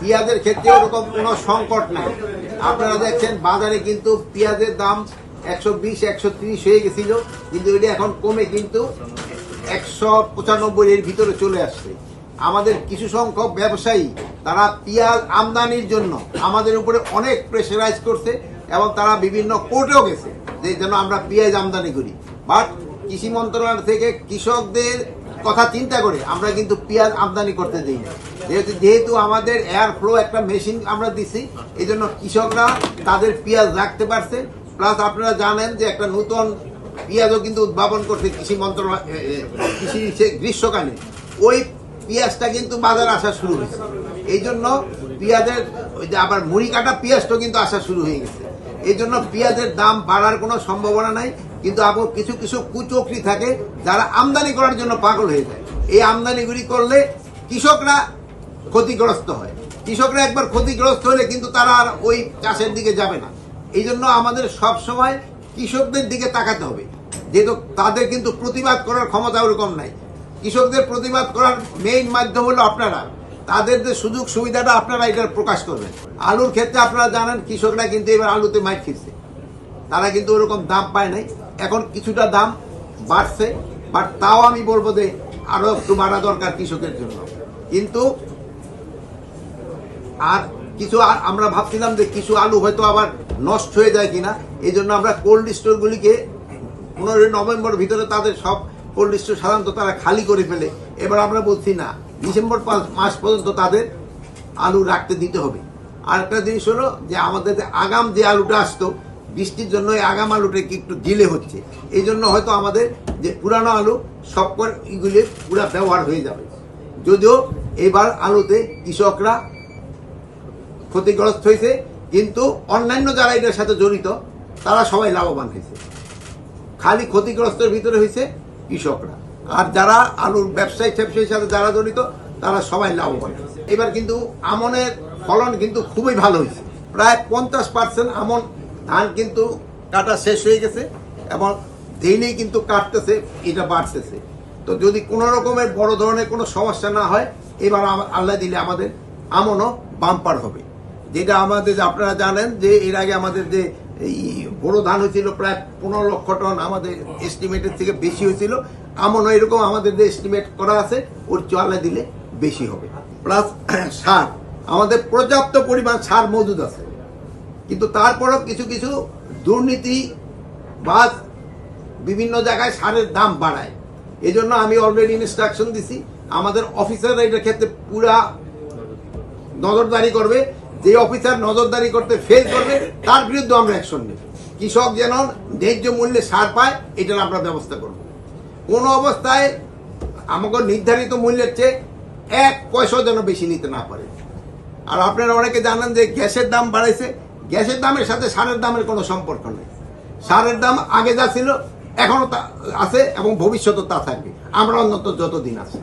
পেঁয়াজের ক্ষেত্রে ওরকম কোনো সংকট নাই। আপনারা দেখছেন বাজারে কিন্তু পেঁয়াজের দাম 120 130 হয়ে গেছিল, কিন্তু এটা এখন কমে কিন্তু 195 এর ভিতরে চলে আসছে। আমাদের কিছু সংখ্যক ব্যবসায়ী তারা পেঁয়াজ আমদানির জন্য আমাদের উপরে অনেক প্রেশারাইজ করছে এবং তারা বিভিন্ন কোর্টেও গেছে যে যেন আমরা পেঁয়াজ আমদানি করি। বাট কৃষি মন্ত্রণালয় থেকে কৃষকদের কথা চিন্তা করে আমরা কিন্তু পেঁয়াজ আমদানি করতে দিই না। যেহেতু আমাদের এয়ার ফ্লো একটা মেশিন আমরা দিছি, এই জন্য কৃষকরা তাদের পেঁয়াজ রাখতে পারছে। প্লাস আপনারা জানেন যে একটা নতুন পেঁয়াজও কিন্তু উদ্ভাবন করছে কৃষি মন্ত্রণালয়, কৃষি গ্রীষ্মকালে ওই পেঁয়াজটা কিন্তু বাজারে আসা শুরু হয়েছে। এই জন্য পেঁয়াজের ওই যে আবার মুড়ি কাটা পেঁয়াজটাও কিন্তু আসা শুরু হয়ে গেছে। এই জন্য পেঁয়াজের দাম বাড়ার কোনো সম্ভাবনা নাই। কিন্তু আবার কিছু কিছু কুচক্রী থাকে যারা আমদানি করার জন্য পাগল হয়ে যায়। এই আমদানিগুলি করলে কৃষকরা ক্ষতিগ্রস্ত হয়। কৃষকরা একবার ক্ষতিগ্রস্ত হলে কিন্তু তারা আর ওই চাষের দিকে যাবে না। এই জন্য আমাদের সব সময় কৃষকদের দিকে তাকাতে হবে, যেহেতু তাদের কিন্তু প্রতিবাদ করার ক্ষমতা ওরকম নাই। কৃষকদের প্রতিবাদ করার মেইন মাধ্যম হলো আপনারা, তাদের যে সুযোগ সুবিধাটা আপনারা এটার প্রকাশ করবেন। আলুর ক্ষেত্রে আপনারা জানেন কৃষকরা কিন্তু এবার আলুতে মাইর খেয়েছে, তারা কিন্তু ওরকম দাম পায় নাই। এখন কিছুটা দাম বাড়ছে, বাট তাও আমি বলবো যে আরো একটু বাড়া দরকার কৃষকের জন্য। কিন্তু আর কিছু আমরা ভাবছিলাম যে কিছু আলু হয়তো আবার নষ্ট হয়ে যায় কিনা, এই জন্য আমরা কোল্ড স্টোরগুলিকে 15 নভেম্বর ভিতরে তাদের সব কোল্ড স্টোর সাধারণত তারা খালি করে ফেলে। এবার আমরা বলছি না, ডিসেম্বর মাস পর্যন্ত তাদের আলু রাখতে দিতে হবে। আর একটা জিনিস হলো যে আমাদের আগাম যে আলুটা আসতো বৃষ্টির জন্য এই আগাম আলুটা একটু ডিলে হচ্ছে, এই জন্য হয়তো আমাদের যে পুরানো আলু সব এগুলি পুরা ব্যবহার হয়ে যাবে। যদিও এবার আলুতে কৃষকরা ক্ষতিগ্রস্ত হয়েছে, কিন্তু অন্যান্য যারা এটার সাথে জড়িত তারা সবাই লাভবান হয়েছে। খালি ক্ষতিগ্রস্তের ভিতরে হয়েছে কৃষকরা, আর যারা আলুর ব্যবসায়ী ট্যাবসায়ীর সাথে যারা জড়িত তারা সবাই লাভবান হয়েছে। এবার কিন্তু আমনের ফলন কিন্তু খুবই ভালো হয়েছে। প্রায় 50% আমন ধান কিন্তু কাটা শেষ হয়ে গেছে এবং দিনেই কিন্তু কাটতেছে, এটা বাড়তেছে। তো যদি কোনো রকমের বড় ধরনের কোনো সমস্যা না হয়, এবার আল্লাহ দিলে আমাদের আমনও বাম্পার হবে। যেটা আমাদের আপনারা জানেন যে এর আগে আমাদের যে এই বড় ধান হয়েছিল প্রায় 15 লক্ষ টন, আমাদের এস্টিমেটের থেকে বেশি হয়েছিল। আমনও এরকম আমাদের যে এস্টিমেট করা আছে ওর আল্লাহ দিলে বেশি হবে। প্লাস সার, আমাদের পর্যাপ্ত পরিমাণ সার মজুদ আছে, কিন্তু তারপরেও কিছু কিছু দুর্নীতি বা বিভিন্ন জায়গায় সারের দাম বাড়ায়। এই জন্য আমি অলরেডি ইনস্ট্রাকশন দিছি, আমাদের অফিসাররা এটার ক্ষেত্রে পুরা নজরদারি করবে। যে অফিসার নজরদারি করতে ফেল করবে তার বিরুদ্ধে আমরা অ্যাকশন নেব। কৃষক যেন ন্যায্য মূল্যে সার পায়, এটার আমরা ব্যবস্থা করব। কোনো অবস্থায় আমাকে নির্ধারিত মূল্যের চেয়ে 1 পয়সাও যেন বেশি নিতে না পারে। আর আপনারা অনেকে জানেন যে গ্যাসের দাম বাড়াইছে, গ্যাসের দামের সাথে সারের দামের কোনো সম্পর্ক নেই। সারের দাম আগে যা ছিল এখনো তা আছে এবং ভবিষ্যতে তা থাকবে, আমরা অন্তত যতদিন আছে।